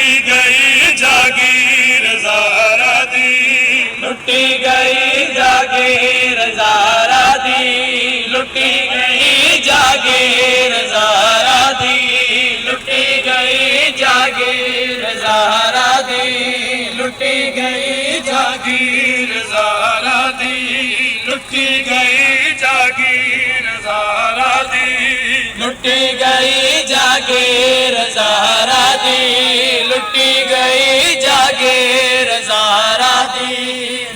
गई जागीर ज़ारा दी, लुटी गई जागीर ज़ारा दी, लुटी गई जागीर ज़ारा दी, लुटी गई जागीर ज़ारा दी, लुटी गई जागीर ज़ारा दी, लुटी गई जागीर ज़ारा दी, लुटी गई जागीर ज़ारा दी, लुटी गई जागीर ज़ारा दी,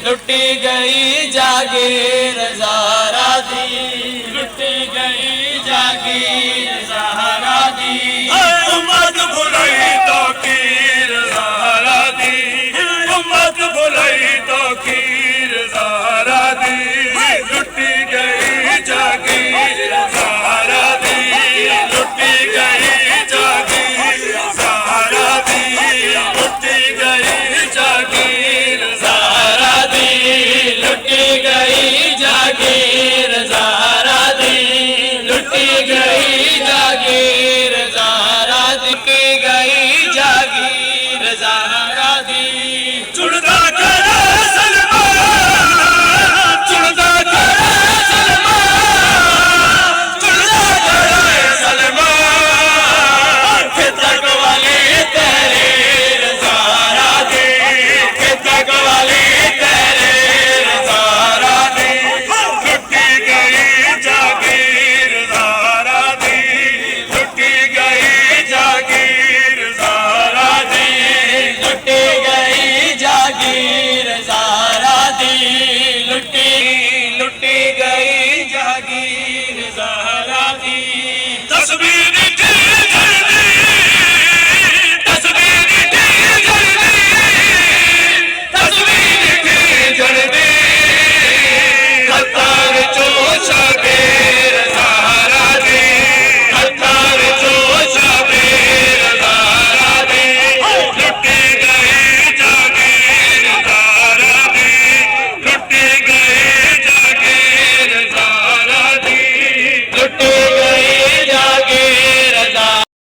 लुटी गई जागीर ज़ारा